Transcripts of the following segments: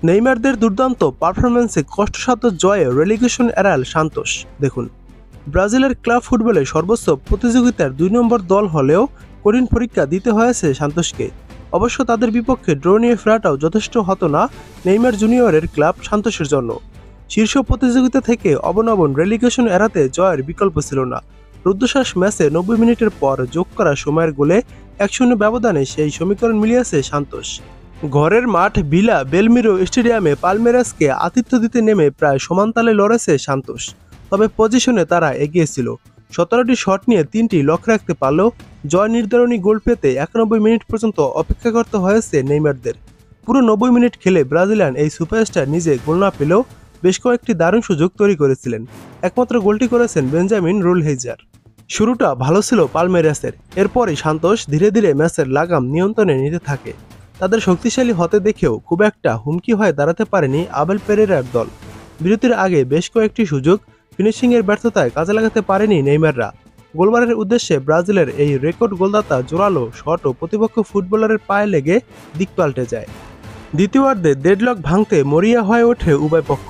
নেইমারদের দুর্দান্ত পারফরম্যান্সে কষ্টসাধ্য জয়ে রেলিগেশন এড়াল সান্তোস। দেখুন, ব্রাজিলের ক্লাব ফুটবলে সর্বোচ্চ প্রতিযোগিতার ২ নম্বর দল হলেও কঠিন পরীক্ষা দিতে হয়েছে সান্তোসকে। অবশ্য তাদের বিপক্ষে ড্র নিয়ে ফেরাটাও যথেষ্ট হতো না নেইমার জুনিয়রের ক্লাব সান্তোসের জন্য। শীর্ষ প্রতিযোগিতা থেকে অবনমন রেলিগেশন এড়াতে জয়ের বিকল্প ছিল না। রুদ্ধশ্বাস ম্যাচে ৯০ মিনিটের পর যোগ করা সময়ের গোলে ১-০ ব্যবধানে সেই সমীকরণ মিলিয়েছে সান্তোস। ঘরের মাঠ ভিলা বেলমিরো স্টেডিয়ামে পালমেরাসকে আতিথ্য দিতে নেমে প্রায় সমান তালে লড়েছে সান্তোস। তবে পজিশনে তারা এগিয়ে ছিল। ১৭টি শট নিয়ে ৩টি লক্ষ্য রাখতে পারলেও জয় নির্ধারণী গোল পেতে ৯১ মিনিট পর্যন্ত অপেক্ষা করতে হয়েছে নেইমারদের। পুরো ৯০ মিনিট খেলে ব্রাজিলিয়ান এই সুপারস্টার নিজে গোল না পেলেও বেশ কয়েকটি দারুণ সুযোগ তৈরি করেছিলেন। একমাত্র গোলটি করেছেন বেঞ্জামিন রুলহেইজার। শুরুটা ভালো ছিল পালমেরাসের, এরপরই সান্তোস ধীরে ধীরে ম্যাচের লাগাম নিয়ন্ত্রণে নিতে থাকে। তাদের শক্তিশালী হতে দেখেও খুব একটা হুমকি হয়ে দাঁড়াতে পারেনি আবেল পেরেরার দল। বিরতির আগে বেশ কয়েকটি সুযোগ ফিনিশিংয়ের ব্যর্থতায় কাজে লাগাতে পারেনি নেইমাররা। গোলবারের উদ্দেশ্যে ব্রাজিলের এই রেকর্ড গোলদাতা জোরালো শটও প্রতিপক্ষ ফুটবলারের পায়ে লেগে দিক পাল্টে যায়। দ্বিতীয়ার্ধে ডেডলক ভাঙতে মরিয়া হয়ে ওঠে উভয় পক্ষ।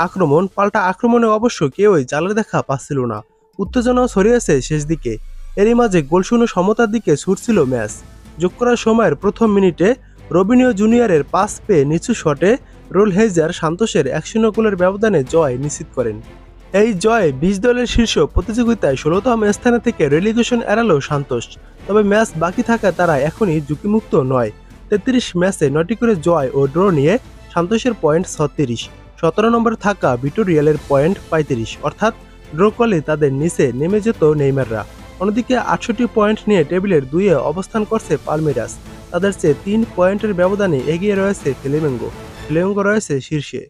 আক্রমণ পাল্টা আক্রমণে অবশ্য কেউই জালের দেখা পাচ্ছিল না। উত্তেজনাও ছড়িয়েছে শেষ দিকে। এরই মাঝে গোলশূন্য সমতার দিকে ছুটছিল ম্যাচ। যোগ করার সময়ের প্রথম মিনিটে রবিনিও জুনিয়রের পাস পেয়ে নিচু শটে রুলহেইজার সান্তোসের ১-০ গোলের ব্যবধানে জয় নিশ্চিত করেন। এই জয়ে ২০ দলের শীর্ষ প্রতিযোগিতায় ১৬তম স্থানে থেকে রেলিগেশন এড়ালো সান্তোস। তবে ম্যাচ বাকি থাকায় তারা এখনই ঝুঁকিমুক্ত নয়। ৩৩ ম্যাচে ৯টি করে জয় ও ড্র নিয়ে সান্তোসের পয়েন্ট ৩৬। ১৭ নম্বরে থাকা ভিটোরিয়ালের পয়েন্ট ৩৫, অর্থাৎ ড্র করলে তাদের নিচে নেমে যেত নেইমাররা। অন্যদিকে ৬৮ পয়েন্ট নিয়ে টেবিলের ২-এ অবস্থান করছে পালমেরাস। তাদের চেয়ে ৩ পয়েন্টের ব্যবধানে এগিয়ে রয়েছে ফ্লেমেঙ্গো রয়েছে শীর্ষে।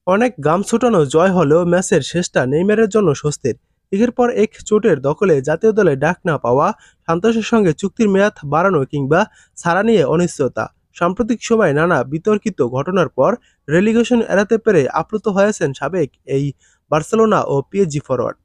অনেক গাম ছুটানো জয় হলেও ম্যাচের শেষটা নেইমারের জন্য স্বস্তির। একের পর এক চোটের দখলে জাতীয় দলে ডাক না পাওয়া, সান্তোসের সঙ্গে চুক্তির মেয়াদ বাড়ানো কিংবা ছাড়া নিয়ে অনিশ্চয়তা, সাম্প্রতিক সময়ে নানা বিতর্কিত ঘটনার পর রেলিগেশন এড়াতে পেরে আপ্লুত হয়েছেন সাবেক এই বার্সেলোনা ও পিএসজি ফরোয়ার্ড।